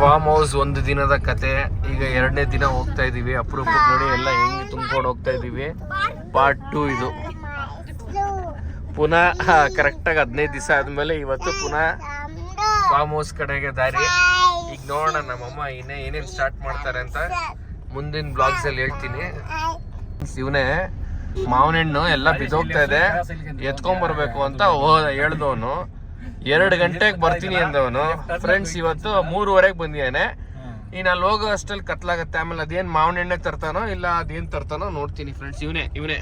Farm house ಒಂದು ದಿನದ ಕತೆ. ಈಗ 2ನೇ ದಿನ ಹೋಗ್ತಾ ಇದೀವಿ. ಅಪರೂಪಕ್ಕೆ ನೋಡಿ ಎಲ್ಲ ಹೆಂಗ್ ತುಂಬ್ಕೊಂಡು ಹೋಗ್ತಾ ಇದೀವಿ. ಪಾರ್ಟ್ 2 ಇದು. ಪುನಃ ಕರೆಕ್ಟಾಗಿ 15 ದಿವಸ ಆದ್ಮೇಲೆ ಇವತ್ತು ಪುನಃ ಫಾರ್ಮ್ ಹೌಸ್ ಕಡೆಗೆ ದಾರಿ. ಈಗ ನೋಡೋಣ ನಮ್ಮಮ್ಮ ಏನೇನು ಸ್ಟಾರ್ಟ್ ಮಾಡ್ತಾರೆ ಅಂತ ಮುಂದಿನ ಬ್ಲಾಗ್ಸ್ ಅಲ್ಲಿ ಹೇಳ್ತೀನಿ. ಇವನೇ ಮಾವಿನ ಹಣ್ಣು ಎಲ್ಲ ಬಿದ್ದೋಗ್ತಾ ಇದೆ, ಎತ್ಕೊಂಡ್ಬರ್ಬೇಕು ಅಂತ ಹೇಳ್ದವನು. 2 ಗಂಟೆಗೆ ಬರ್ತೀನಿ ಅಂದವನು. ಫ್ರೆಂಡ್ಸ್ ಇವತ್ತು 3:30 ಬಂದಿದ್ದಾನೆ. ಇನ್ನು ಅಲ್ಲಿ ಹೋಗೋ ಅಷ್ಟಲ್ಲಿ ಕತ್ಲಾಗತ್ತೆ. ಆಮೇಲೆ ಅದೇನು ಮಾವಿನ ಎಣ್ಣೆ ತರ್ತಾನೋ ಇಲ್ಲ ಅದೇನು ತರ್ತಾನೋ ನೋಡ್ತೀನಿ ಫ್ರೆಂಡ್ಸ್. ಇವನೇ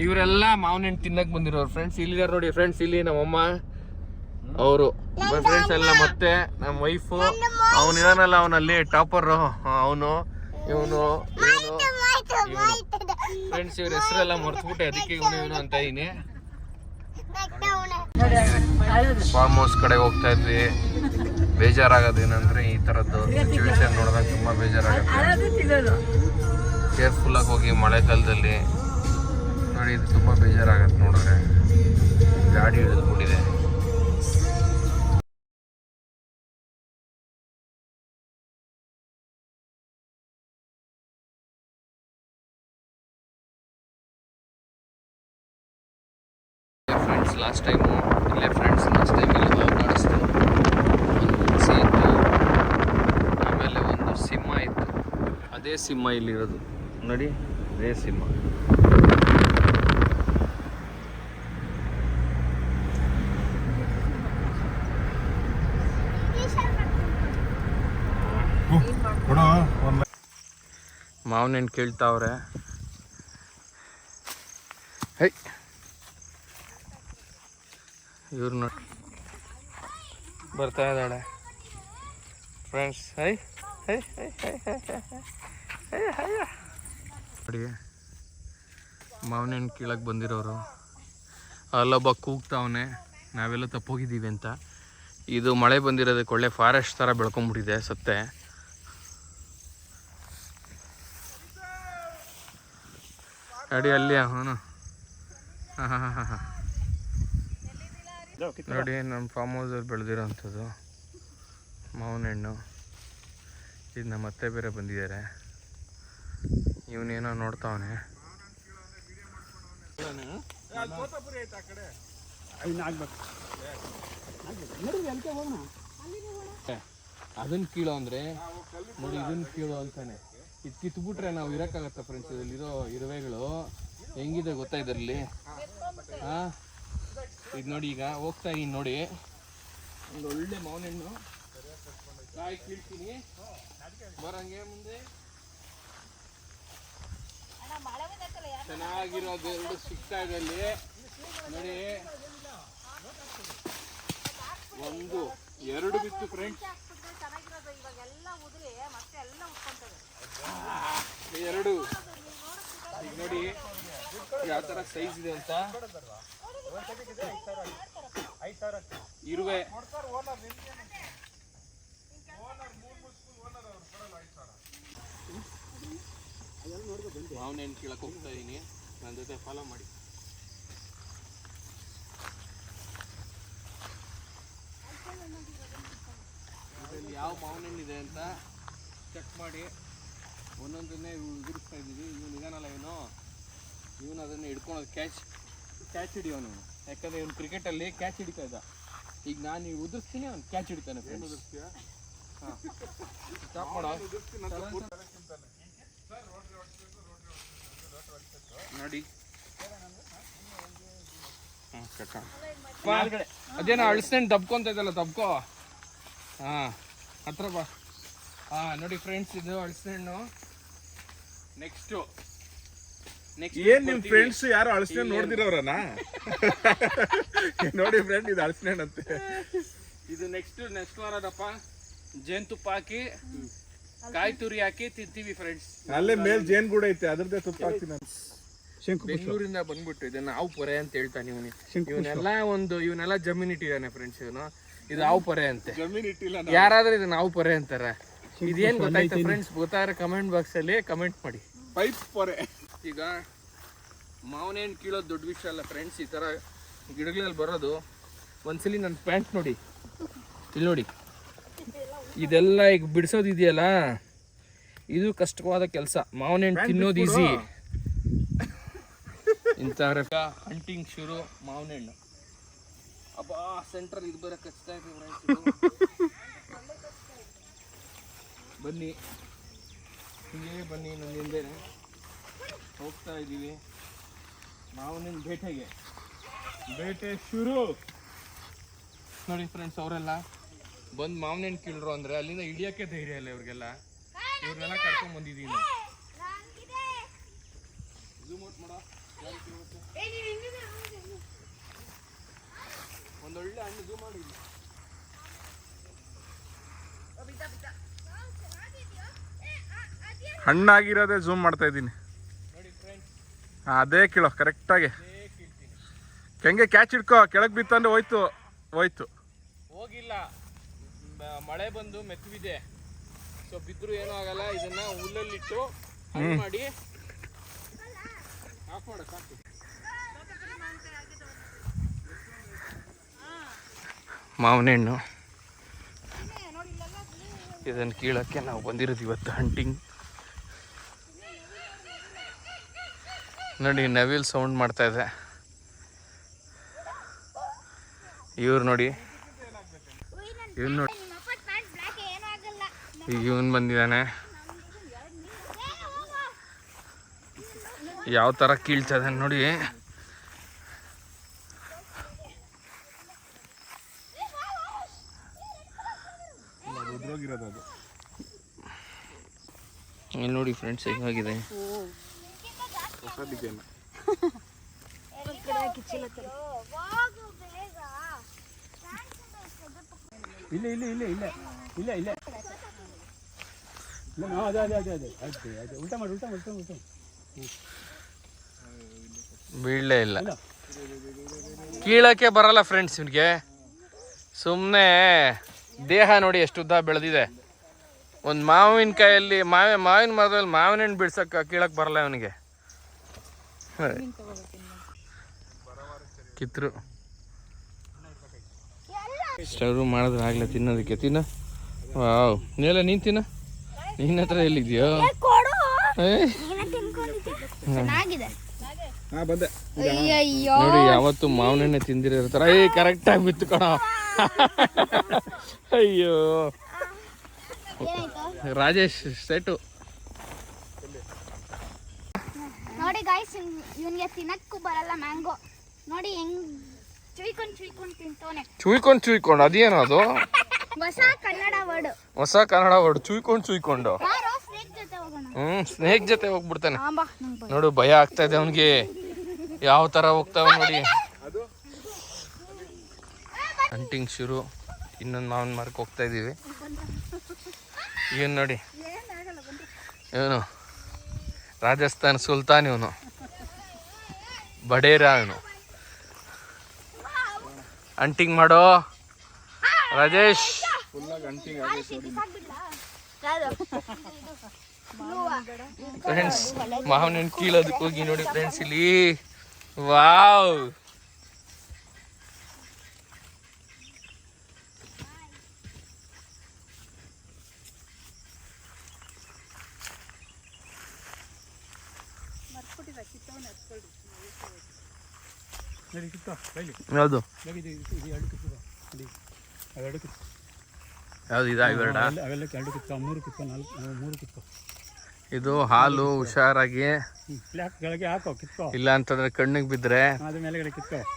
ಇವರೆಲ್ಲ ಮಾವಿನ ಹಣ್ಣು ತಿನ್ನಕ್ ಬಂದಿರೋರು ಫ್ರೆಂಡ್ಸ್. ಇಲ್ಲಿದ್ದಾರೆ ನೋಡಿ ಫ್ರೆಂಡ್ಸ್, ಇಲ್ಲಿ ನಮ್ಮಮ್ಮ ಅವರು ಫ್ರೆಂಡ್ಸ್ ಎಲ್ಲ, ಮತ್ತೆ ನಮ್ಮ ವೈಫು. ಅವನಿದಾನಲ್ಲ, ಅವನಲ್ಲಿ ಟಾಪರ್ ಅವನು, ಇವನು ಫ್ರೆಂಡ್ಸ್. ಇವ್ರ ಹೆಸರೆಲ್ಲ ಮರ್ತ್ಬಿಟ್ಟೆ, ಅದಕ್ಕೆ ಇವನು ಅಂತ ಇದೀನಿ. ಫಾರ್ಮ್ ಹೌಸ್ ಕಡೆ ಹೋಗ್ತಾ ಇದ್ವಿ. ಬೇಜಾರಾಗೋದೇನಂದ್ರೆ ಈ ತರದ್ದು ಸಿಚುವೇಶನ್ ನೋಡಿದಾಗ ತುಂಬಾ ಬೇಜಾರಾಗುತ್ತೆ. ಕೇರ್ಫುಲ್ ಆಗಿ ಹೋಗಿ ಮಳೆಗಾಲದಲ್ಲಿ ನೋಡಿ. ಇದು ತುಂಬಾ ಬೇಜಾರಾಗತ್ತೆ ನೋಡಿದ್ರೆ. ಗಾಡಿ ಹಿಡಿದ್ಬಿಟ್ಟಿದೆ. ಲಾಸ್ಟ್ ಟೈಮು ಇಲ್ಲೇ ಫ್ರೆಂಡ್ಸ್ ಇಲ್ಲಿ ಕಾಣಿಸ್ತು. ಒಂದು ಹುಣಸಿ ಇತ್ತು, ಆಮೇಲೆ ಒಂದು ಸಿಂಹ ಇತ್ತು. ಅದೇ ಸಿಂಹ ಇಲ್ಲಿರೋದು ನೋಡಿ, ಅದೇ ಸಿಂಹ. ಮಾವಿನ ಹಣ್ಣು ಕೇಳ್ತಾವ್ರೆ. ಹೈ ಇವ್ರು ನೋಡಿ ಬರ್ತಾ ಇದ್ದಾಳೆ ಫ್ರೆಂಡ್ಸ್. ನೋಡಿ ಮಾವಿನ ಹಣ್ಣು ಕೀಳಕ್ಕೆ ಬಂದಿರೋರು. ಅಲ್ಲೊಬ್ಬ ಕೂಗ್ತಾವನೆ ನಾವೆಲ್ಲ ತಪ್ಪೋಗಿದ್ದೀವಿ ಅಂತ. ಇದು ಮಳೆ ಬಂದಿರೋದಕ್ಕೆ ಒಳ್ಳೆ ಫಾರೆಸ್ಟ್ ಥರ ಬೆಳ್ಕೊಂಬಿಟ್ಟಿದೆ ಸತ್ತೆ. ಅಡಿ ಅಲ್ಲಿ ಅವನು ನೋಡಿ ನಮ್ಮ ಫಾರ್ಮ್ ಹೌಸಲ್ಲಿ ಬೆಳೆದಿರೋಂಥದ್ದು ಮಾವಿನ ಹಣ್ಣು. ಇದು ನಮ್ಮ ಅತ್ತೆ ಬೇರೆ ಬಂದಿದ್ದಾರೆ. ಇವನೇನೋ ನೋಡ್ತಾವನೆ. ಅದನ್ನ ಕೀಳೋ ಅಂದ್ರೆ ನೋಡಿ, ಇದನ್ನ ಕೀಳೋ ಅಂತಾನೆ. ಇದು ಕಿತ್ಬಿಟ್ರೆ ನಾವು ಇರೋಕ್ಕಾಗತ್ತ ಫ್ರೆಂಡ್ಸ್. ಇದರಲ್ಲಿರೋ ಇರುವೆಗಳು ಹೆಂಗಿದೆ ಗೊತ್ತಾ ಇದರಲ್ಲಿ. ಇದು ನೋಡಿ, ಈಗ ಹೋಗ್ತಾ ಇದೀನಿ ನೋಡಿ, ಒಂದು ಒಳ್ಳೆ ಮಾವಿನ ಹಣ್ಣು ಕಾಯಿ ಕೀಳ್ತೀನಿ ಬರಂಗೆ. ಮುಂದೆ ಚೆನ್ನಾಗಿರೋದು 2 ಸಿಗ್ತಾ ಇದೆ ಅಲ್ಲಿ ನೋಡಿ. 1 2 ಬಿತ್ತು ಫ್ರೆಂಡ್ಸ್. 2 ಈಗ ನೋಡಿ ಯಾವ ತರ ಸೈಜ್ ಇದೆ ಅಂತ. ಇರುವೆ ಮಾವಿನ ಹಣ್ಣು ಕೀಳಕ್ಕೆ ಹೋಗ್ತಾ ಇದೀನಿ. ನನ್ನ ಜೊತೆ ಫಾಲೋ ಮಾಡಿ. ಇದರಲ್ಲಿ ಯಾವ ಮಾವಿನ ಹಣ್ಣು ಇದೆ ಅಂತ ಚೆಕ್ ಮಾಡಿ ಒಂದೊಂದನ್ನೇ ಉದುರಿಸ್ತಾ ಇದ್ದೀವಿ. ಇವನು ಇದಾನಲ್ಲ, ಇವನು ಅದನ್ನು ಹಿಡ್ಕೊಳೋದು, ಕ್ಯಾಚ್ ಹಿಡಿಯೋನು. ಯಾಕಂದರೆ ಇವನು ಕ್ರಿಕೆಟಲ್ಲಿ ಕ್ಯಾಚ್ ಹಿಡಿತಾ ಇದ್ದ. ಈಗ ನಾನು ಉದುರಿಸ್ತೀನಿ, ಅವ್ನು ಕ್ಯಾಚ್ ಹಿಡಿತಾನೆ. ಹಾಂ ಸ್ಟಾಪ್ ಮಾಡೋ ನೋಡಿ. ಅದೇನೋ ಅಳಿಸ್ಕೊಂಡು ದಬ್ಕೊಂತ ಇದ್ದಲ್ಲ, ದಬ್ಕೋ. ಹಾಂ ಹತ್ರ ಬಾ. ನೋಡಿ ಫ್ರೆಂಡ್ಸ್, ಇದು ಅಳಿಸ್ಕೊಂಡು. ನೆಕ್ಸ್ಟು ಏನ್ ನಿಮ್ ಫ್ರೆಂಡ್ಸ್ ಯಾರು ಅಳಸ್ನೇನ್ ನೋಡ್ದಿರೋರನ? ನೋಡಿ ಫ್ರೆಂಡ್, ಇದು ಅಳಸ್ನೇನ್ ಅಂತೆ. ಇದು ನೆಕ್ಸ್ಟ್ ವಾರದಪ್ಪ. ಜೇನುತುಪ್ಪ ಹಾಕಿ ಕಾಯಿ ತುರಿ ಹಾಕಿ ತಿಂತೀವಿ ಫ್ರೆಂಡ್ಸ್. ಅಲ್ಲೇ ಮೇಲ್ ಜೇನ್ ಗೂಡ ಐತೆ, ಅದ್ರದ್ದೇ ತುಪ್ಪ ಹಾಕ್ತೀನಿ. ಬೆಂಗಳೂರಿಂದ ಬಂದ್ಬಿಟ್ಟು ಇದನ್ನ ಹಾವು ಪೊರೆ ಅಂತ ಹೇಳ್ತಾನೆ ಇವನು. ಇವನೆಲ್ಲ ಜಮೀನ್ ಇಟ್ಟಿದ್ದಾನೆ ಫ್ರೆಂಡ್ಸ್. ಇದು ಹಾವು ಪೊರೆ ಅಂತೆ. ಜಮೀನ್ ಇಟ್ಟಿಲ್ಲ, ಯಾರಾದ್ರೂ ಇದನ್ನ ಹಾವು ಪೊರೆ ಅಂತಾರ. ಇದೇನ್ ಗೊತ್ತಾಯ್ತು ಫ್ರೆಂಡ್ಸ್? ಗೊತ್ತಾದ್ರೆ ಕಮೆಂಟ್ ಬಾಕ್ಸ್ ಅಲ್ಲಿ ಕಮೆಂಟ್ ಮಾಡಿ. ಪೈಪ್ ಪೊರೆ. ಈಗ ಮಾವಿನ ಹಣ್ಣು ಕೀಳೋದು ದೊಡ್ಡ ವಿಷಯ ಅಲ್ಲ ಫ್ರೆಂಡ್ಸ್. ಈ ತರ ಗಿಡಗಳಲ್ಲಿ ಬರೋದು. ಒಂದ್ಸಲಿ ನನ್ನ ಪ್ಯಾಂಟ್ ನೋಡಿ, ಇಲ್ಲಿ ನೋಡಿ, ಇದೆಲ್ಲ ಈಗ ಬಿಡಿಸೋದಿದೆಯಲ್ಲ, ಇದು ಕಷ್ಟವಾದ ಕೆಲಸ. ಮಾವಿನ ಹಣ್ಣು ತಿನ್ನೋದು ಈಸಿ. ಇಂಥ ಹಂಟಿಂಗ್ ಶುರು ಮಾವಿನ ಹಣ್ಣು. ಅಬ್ಬಾ ಸೆಂಟ್ರಲ್ ಇದು ಬರೋಕೆ ಕಚ್ತಾ ಇದೆ. ಬನ್ನಿ ಹಿಂಗೆ ಬನ್ನಿ, ನನ್ನ ಹಿಂದೆನೆ ಹೋಗ್ತಾ ಇದ್ದೀವಿ ಮಾವಿನ ಬೇಟೆ ಶುರು. ನೋಡಿ ಫ್ರೆಂಡ್ಸ್, ಅವರೆಲ್ಲ ಬಂದು ಮಾವಿನ ಹಣ್ಣು ಕೀಳ್ರು ಅಂದರೆ ಅಲ್ಲಿಂದ ಹಿಡಿಯೋಕ್ಕೆ ಧೈರ್ಯ ಇಲ್ಲ ಇವ್ರಿಗೆಲ್ಲ. ಇವ್ರನ್ನೆಲ್ಲ ಕರ್ಕೊಂಡ್ ಬಂದಿದ್ದೀವಿ. ಒಂದೊಳ್ಳೆ ಹಣ್ಣು ಝೂಮ್ ಮಾಡಿ. ಹಣ್ಣಾಗಿರೋದೇ ಝೂಮ್ ಮಾಡ್ತಾ ಇದ್ದೀನಿ. ನೋಡಿ ಫ್ರೆಂಡ್ಸ್, ಅದೇ ಕೀಳೋ ಕರೆಕ್ಟಾಗಿ. ಹೆಂಗೆ ಕ್ಯಾಚ್ ಹಿಡ್ಕೋ, ಕೆಳಗೆ ಬಿತ್ತಂದ್ರೆ ಹೋಯ್ತು. ಹೋಗಿಲ್ಲ, ಮಳೆ ಬಂದು ಮೆತ್ತವಿದೆ. ಸೊ ಬಿದ್ರು ಏನೂ ಆಗಲ್ಲ. ಇದನ್ನ ಹುಲ್ಲಲ್ಲಿಟ್ಟು ಮಾಡಿ ಆಫ್ ಮಾಡಕ್ ಆಗ್ತದೆ. ಮಾವಿನ ಹಣ್ಣು ಇದನ್ನು ಕೀಳಕ್ಕೆ ನಾವು ಬಂದಿರೋದು ಇವತ್ತು ಹಂಟಿಂಗ್. ನೋಡಿ ನವಿಲ್ ಸೌಂಡ್ ಮಾಡ್ತಾ ಇದೆ. ಇವ್ರು ನೋಡಿ, ಇವನ್ ಬಂದಿದ್ದಾನೆ. ಯಾವ ಥರ ಕೀಳ್ತಾ ಇದ್ದಾನೆ ನೋಡಿ. ಇಲ್ಲಿ ನೋಡಿ ಫ್ರೆಂಡ್ಸ್ ಹೇಗಾಗಿದೆ. ಬೀಳಲೇ ಇಲ್ಲ, ಕೀಳಕ್ಕೆ ಬರಲ್ಲ ಫ್ರೆಂಡ್ಸ್ ಇವ್ನಿಗೆ. ಸುಮ್ಮನೆ ದೇಹ ನೋಡಿ ಎಷ್ಟು ಉದ್ದ ಬೆಳೆದಿದೆ. ಒಂದು ಮಾವಿನಕಾಯಲ್ಲಿ ಮಾವಿನ ಮರದಲ್ಲಿ ಮಾವಿನ ಹಣ್ಣು ಬಿಡ್ಸಕ್ಕೆ ಕೀಳಕ್ಕೆ ಬರಲ್ಲ ಅವನಿಗೆ. ಕಿತ್ತರು ಸ್ಟವ್ ಮಾಡಿದ್ರೆ ಆಗ್ಲೇ ತಿನ್ನೋದಕ್ಕೆ. ತಿನ್ನ. ವಾವ್, ನೀಲ್ಲ ನೀನು ತಿನ್ನ. ನಿನ್ನ ಹತ್ರ ಎಲ್ಲಿದ್ಯೋ? ನೋಡಿ, ಯಾವತ್ತು ಮಾವಿನ ಹಣ್ಣೆ ತಿಂದಿರ್ತಾರ. ಕರೆಕ್ಟಾಗಿ ಬಿತ್ತು ಕಣ. ಅಯ್ಯೋ ರಾಜೇಶ್ ಸೆಟು ನೋಡಿ ಗೈಸ್, ಇವನಿಗೆ ತಿನ್ನಕ್ಕೂ ಬರಲ್ಲ ಮ್ಯಾಂಗೋ. ನೋಡಿ ಹೆಂಗ್ ಚುಯ್ಕೊಂಡು ತಿಂತವನೆ. ಚುಯ್ಕೊಂಡು ಅದೇನೋ ಅದು ಹೊಸ ಕನ್ನಡ ವರ್ಡ್. ಚುಯ್ಕೊಂಡು ಸ್ನೇಕ್ ಜೊತೆ ಹೋಗ್ಬಿಡ್ತಾನೆ. ನೋಡು, ಭಯ ಆಗ್ತಾ ಇದೆ ಅವನಿಗೆ. ಯಾವ ತರ ಹೋಗ್ತಾವ ನೋಡಿ. ಹಂಟಿಂಗ್ ಶುರು. ಇನ್ನೊಂದು ಮಾವಿನ ಮರಕ್ಕೆ ಹೋಗ್ತಾ ಇದೀವಿ. ಇವನು ನೋಡಿ, ಇವನು ರಾಜಸ್ಥಾನ್ ಸುಲ್ತಾನ್. ಇವನು ಬಡೇರ. ಇವನು ಹಂಟಿಂಗ್ ಮಾಡೋ ರಾಜೇಶ್. ಫ್ರೆಂಡ್ಸ್, ಮಾವಿನ ಹಣ್ಣು ಕೀಳೋದಕ್ಕೆ ಹೋಗಿ ನೋಡಿ ಫ್ರೆಂಡ್ಸ್ ಇಲ್ಲಿ. ವಾವ್, ಯಾವುದು ಯಾವ್ದು ಇದಾ? ಇವೆರಡ ಇದು ಹಾಲು. ಹುಷಾರಾಗಿ, ಇಲ್ಲ ಅಂತಂದ್ರೆ ಕಣ್ಣಿಗೆ ಬಿದ್ರೆ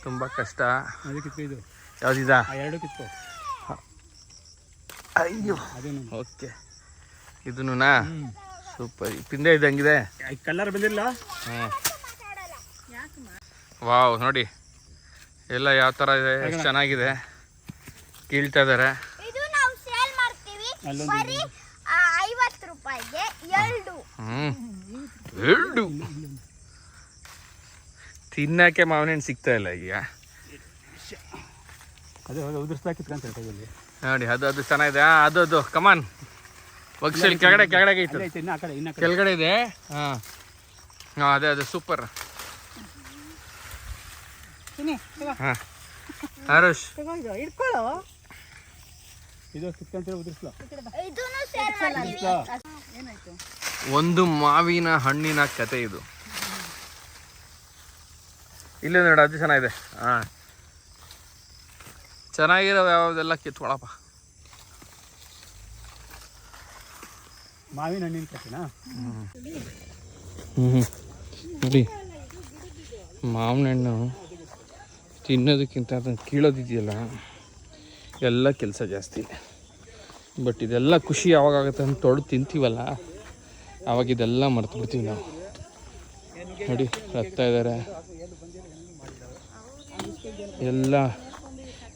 ತುಂಬಾ ಕಷ್ಟ. ಯಾವ್ದಿದಾ? ಅಯ್ಯೋ, ಓಕೆ. ಇದನ್ನಾ ಸೂಪರ್. ಪಿಂದೆ ಇದ್ದಂಗಿದೆ. ಕಲರ್ ಬಂದಿಲ್ಲ. ವಾವ್, ನೋಡಿ ಎಲ್ಲ ಯಾವ ತರ ಇದೆ, ಎಷ್ಟು ಚೆನ್ನಾಗಿದೆ. ಕೀಳ್ತಾ ಇದಾರೆ. ಇದು ನಾವು ಸೇಲ್ ಮಾಡ್ತೀವಿ ಬರೀ 50 ರೂಪಾಯಿಗೆ ಎರಡು. ತಿನ್ನಕ್ಕೆ ಮಾವಿನ ಹಣ್ಣು ಸಿಗ್ತಾ ಇಲ್ಲ ಈಗ. ನೋಡಿ, ಅದು ಚೆನ್ನಾಗಿದೆ. ಅದು ಕಮಾನ್ ಬಗ್ಸಲ್ಲಿ ಕೆಳಗಡೆ ಐತೆ. ಕೆಳಗಡೆ ಇದೆ. ಅದೇ ಸೂಪರ್. ಹರುಷ್ ಇದನ್ನು ಸೇಲ್ ಮಾಡ್ತೀವಿ. ಒಂದು ಮಾವಿನ ಹಣ್ಣಿನ ಕತೆ ಇದು. ಇಲ್ಲೇ ನೋಡ, ಅದು ಚೆನ್ನಾಗಿದೆ. ಹಾಂ, ಚೆನ್ನಾಗಿರೋ ಯಾವುದೆಲ್ಲ ಕಿತ್ಕೊಳಪ್ಪ. ಮಾವಿನ ಹಣ್ಣಿನ ಕತೆನಾ? ನೋಡಿ, ಮಾವಿನ ಹಣ್ಣು ತಿನ್ನೋದಕ್ಕಿಂತ ಅದನ್ನು ಕೀಳೋದಿದೆಯಲ್ಲ, ಎಲ್ಲ ಕೆಲಸ ಜಾಸ್ತಿ. ಬಟ್ ಇದೆಲ್ಲ ಖುಷಿ ಯಾವಾಗುತ್ತೆ ಅಂತ ತೊಳೆದು ತಿಂತೀವಲ್ಲ, ಆವಾಗ ಇದೆಲ್ಲ ಮರ್ತು ಬಿಡ್ತೀವಿ ನಾವು. ನೋಡಿ, ರಕ್ತ ಇದ್ದಾರೆ ಎಲ್ಲ.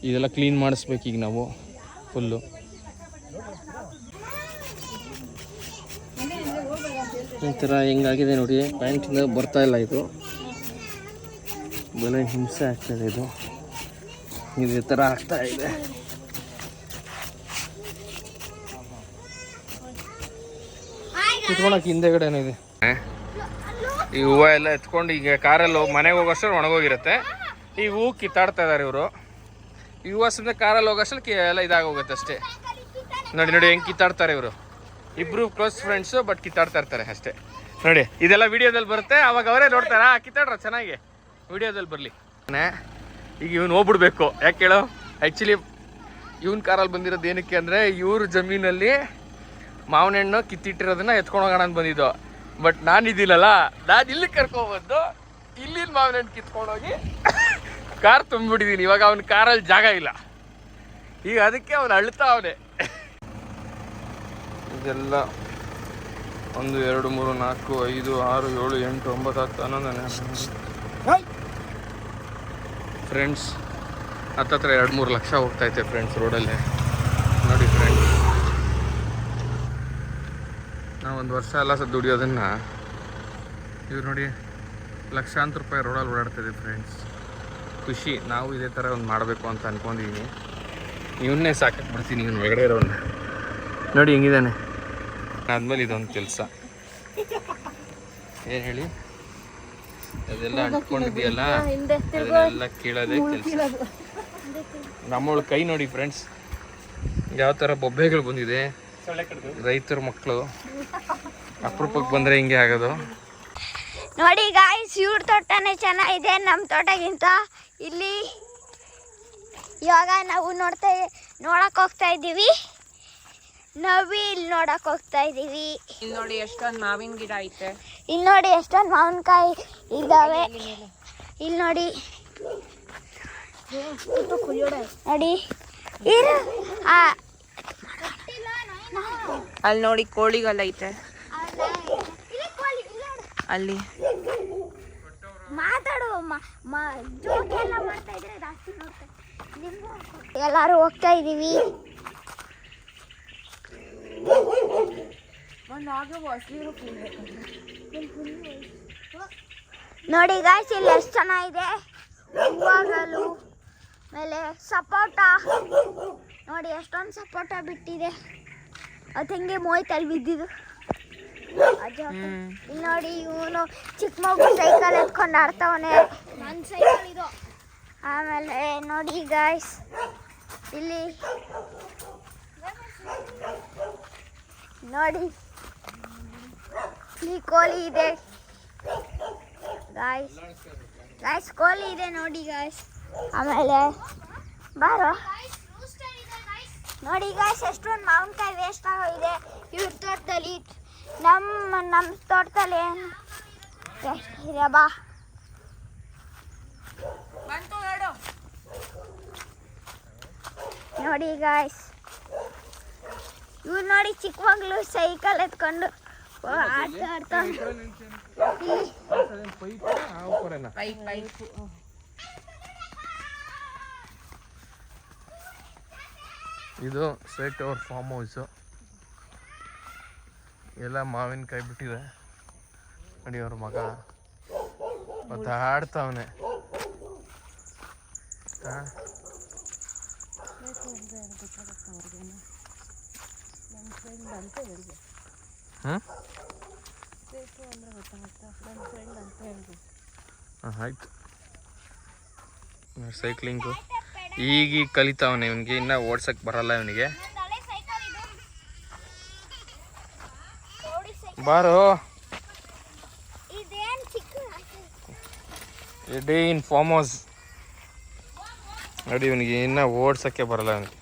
ಇದೆಲ್ಲ ಕ್ಲೀನ್ ಮಾಡಿಸ್ಬೇಕು ಈಗ ನಾವು ಫುಲ್ಲು. ಈ ಥರ ಹೆಂಗಾಗಿದೆ ನೋಡಿ, ಪ್ಯಾಂಟಿಂದ ಬರ್ತಾ ಇಲ್ಲ ಇದು. ಬಲೆ ಹಿಂಸೆ ಆಗ್ತಾಯಿದೆ ಇದು. ಇದೇ ಥರ ಆಗ್ತಾ ಇದೆ. ಕಿತ್ಕೊಳಕ್ಕೆ ಹಿಂದೆಗಡೆ ಇದೆ. ಈ ಹೂವು ಎಲ್ಲ ಎತ್ಕೊಂಡು ಈಗ ಕಾರಲ್ಲಿ ಮನೆಗೆ ಹೋಗೋಷ್ಟು ಒಣಗೋಗಿರುತ್ತೆ. ಈ ಹೂವು ಕಿತ್ತಾಡ್ತಾ ಇದ್ದಾರೆ ಇವರು. ಈ ಹೂವು ಸುಮ್ಮನೆ ಕಾರಲ್ಲಿ ಹೋಗೋಷ್ಟು ಎಲ್ಲ ಇದಾಗೋಗುತ್ತೆ ಅಷ್ಟೇ. ನೋಡಿ ನೋಡಿ ಹೆಂಗೆ ಕಿತ್ತಾಡ್ತಾರೆ ಇವರು. ಇಬ್ಬರು ಕ್ಲೋಸ್ ಫ್ರೆಂಡ್ಸು, ಬಟ್ ಕಿತ್ತಾಡ್ತಾ ಇರ್ತಾರೆ ಅಷ್ಟೇ. ನೋಡಿ, ಇದೆಲ್ಲ ವಿಡಿಯೋದಲ್ಲಿ ಬರುತ್ತೆ, ಅವಾಗ ಅವರೇ ನೋಡ್ತಾರಾ ಕಿತ್ತಾಡ್ರ ಚೆನ್ನಾಗಿ. ವಿಡಿಯೋದಲ್ಲಿ ಬರಲಿ. ಈಗ ಇವನು ಹೋಗ್ಬಿಡ್ಬೇಕು. ಯಾಕೆ ಹೇಳೋ, ಆ್ಯಕ್ಚುಲಿ ಇವನ್ ಕಾರಲ್ಲಿ ಬಂದಿರೋದು ಏನಕ್ಕೆ ಅಂದರೆ, ಇವ್ರ ಜಮೀನಲ್ಲಿ ಮಾವಿನ ಹಣ್ಣು ಕಿತ್ತಿಟ್ಟಿರೋದನ್ನ ಎತ್ಕೊಂಡು ಹೋಗೋಣ ಅಂತ ಬಂದಿದ್ದು. ಬಟ್ ನಾನಿದ್ದೀನಲ್ಲ, ನಾನು ಇಲ್ಲಿ ಕರ್ಕೊಬಂದು ಇಲ್ಲಿನ ಮಾವಿನ ಹಣ್ಣು ಕಿತ್ಕೊಂಡೋಗಿ ಕಾರ್ ತುಂಬಿಬಿಟ್ಟಿದ್ದೀನಿ. ಇವಾಗ ಅವನ ಕಾರಲ್ಲಿ ಜಾಗ ಇಲ್ಲ. ಈಗ ಅದಕ್ಕೆ ಅವನು ಅಳ್ತಾ ಅವನೇ. ಇದೆಲ್ಲ 1 2 3 4 5 6 7 8 9 10 11 ಫ್ರೆಂಡ್ಸ್, ಹತ್ತತ್ರ 2-3 ಲಕ್ಷ ಹೋಗ್ತೈತೆ ಫ್ರೆಂಡ್ಸ್ ರೋಡಲ್ಲೇ. ನೋಡಿ ಫ್ರೆಂಡ್ಸ್, ನಾವು 1 ವರ್ಷ ಎಲ್ಲ ದುಡಿಯೋದನ್ನು ಇವ್ರು ನೋಡಿ ಲಕ್ಷಾಂತರ ರೂಪಾಯಿ ರೋಡಲ್ಲಿ ಓಡಾಡ್ತಿದ್ದೀವಿ ಫ್ರೆಂಡ್ಸ್. ಖುಷಿ. ನಾವು ಇದೇ ಥರ ಒಂದು ಮಾಡಬೇಕು ಅಂತ ಅಂದ್ಕೊಂಡಿದ್ದೀನಿ. ಇವನ್ನೇ ಸಾಕಕ್ಕೆ ಬಿಡ್ತೀನಿ, ಇವನು ಒಳಗಡೆ ಇರೋನ್ನ. ನೋಡಿ ಹೆಂಗಿದ್ದಾನೆ. ಆದಮೇಲೆ ಇದೊಂದು ಕೆಲಸ ಏನು ಹೇಳಿ, ಅದೆಲ್ಲ ಅಂಟ್ಕೊಂಡಿದೆಯಲ್ಲ, ಅದನ್ನೆಲ್ಲ ಕೀಳೋದೇ ಕೆಲಸ. ನಮ್ಮವಳ ಕೈ ನೋಡಿ ಫ್ರೆಂಡ್ಸ್, ಯಾವ ಥರ ಬೊಬ್ಬೆಗಳು ಬಂದಿದೆ. ರೈತರ ಮಕ್ಕಳು ಅಪರೂಪಕ್ಕೆ ಬಂದರೆ ಹಿಂಗೆ ಆಗೋದು. ನೋಡಿ ಗಾಯ್ಸ್, ಇವ್ರ ತೋಟನೇ ಚೆನ್ನಾಗಿದೆ ನಮ್ಮ ತೋಟಗಿಂತ. ಇಲ್ಲಿ ಇವಾಗ ನಾವು ನೋಡಕ್ ಹೋಗ್ತಾ ಇದ್ದೀವಿ. ನವಿಲ್ ನೋಡಕ್ ಹೋಗ್ತಾ ಇದೀವಿ. ಇಲ್ಲಿ ನೋಡಿ ಎಷ್ಟೊಂದು ಮಾವಿನ ಗಿಡ ಐತೆ. ಇಲ್ಲಿ ನೋಡಿ ಎಷ್ಟೊಂದು ಮಾವಿನಕಾಯಿ ಇದ್ದಾವೆ. ಇಲ್ಲಿ ನೋಡಿ ನೋಡಿ ಅಲ್ಲಿ ನೋಡಿ ಕೋಳಿಗಲ್ಲ ಐತೆ ಅಲ್ಲಿ. ಮಾತಾಡು, ಜೋಕೆಲ್ಲ ಮಾಡ್ತಾ ಇದ್ರೆ ಜಾಸ್ತಿ ನೋಡ್ತಾ. ಎಲ್ಲರೂ ಹೋಗ್ತಾ ಇದೀವಿ. ನೋಡಿ ಗಾಯ್ಸ್, ಇಲ್ಲಿ ಎಷ್ಟು ಚೆನ್ನಾಗಿದೆ ಹೂವಾಗಲು. ಆಮೇಲೆ ಸಪೋಟ ನೋಡಿ, ಎಷ್ಟೊಂದು ಸಪೋಟ ಬಿಟ್ಟಿದೆ. ಅದು ಹೆಂಗೆ ಮೋಯ್ತಲ್ಲಿ ಬಿದ್ದಿದ್ದು. ಇಲ್ಲಿ ನೋಡಿ, ಇವನು ಚಿಕ್ಕ ಮಗು ಸೈಕಲ್ ಎತ್ಕೊಂಡು ಆಡ್ತಾವನೆ. ನನ್ನ ಸೈಕಲ್ ಇದು. ಆಮೇಲೆ ನೋಡಿ ಗಾಯ್ಸ್, ಇಲ್ಲಿ ನೋಡಿ ಇಲ್ಲಿ ಕೋಳಿ ಇದೆ ಗಾಯ್ಸ್. ಕೋಳಿ ಇದೆ ನೋಡಿ ಗಾಯ್ಸ್. ಆಮೇಲೆ ಬಾರೋ ನೋಡಿ ಗಾಯ್ಸ್, ಎಷ್ಟೊಂದು ಮಾವಿನಕಾಯಿ ವೇಸ್ಟ್ ಆಗೋಗಿದೆ ಇವ್ರ ತೋಟದಲ್ಲಿ. ನಮ್ಮ ತೋಟದಲ್ಲಿ ಏನು ಇದೆ ಬಾ. ನೋಡಿ ಗಾಯ್ಸ್, ಇವ್ರು ನೋಡಿ ಚಿಕ್ಕ ಮಗಳು ಸೈಕಲ್ ಎತ್ಕೊಂಡು ಆಡ್ತಾ ಇದು ಸೇಟ್ ಅವ್ರ ಫಾರ್ಮ್ ಹೌಸು. ಎಲ್ಲ ಮಾವಿನಕಾಯಿ ಬಿಟ್ಟಿದೆ ನೋಡಿ. ಅವ್ರ ಮಗ ಆಡ್ತಾವನೆ. ಆಯ್ತು, ಸೈಕ್ಲಿಂಗು ಈಗ ಕಲಿತಾವನೆ. ಇವನಿಗೆ ಇನ್ನೂ ಓಡ್ಸಕ್ಕೆ ಬರಲ್ಲ ಇವನಿಗೆ. ಬಾರೋ ಇದೇನ್ ಚಿಕ್ಕ ಡೇ ಇನ್ ಫಾರ್ಮ್ ಹೌಸ್ ನೋಡಿ ಇವನಿಗೆ ಇನ್ನ ಓಡ್ಸಕ್ಕೆ ಬರಲ್ಲ ಅವನಿಗೆ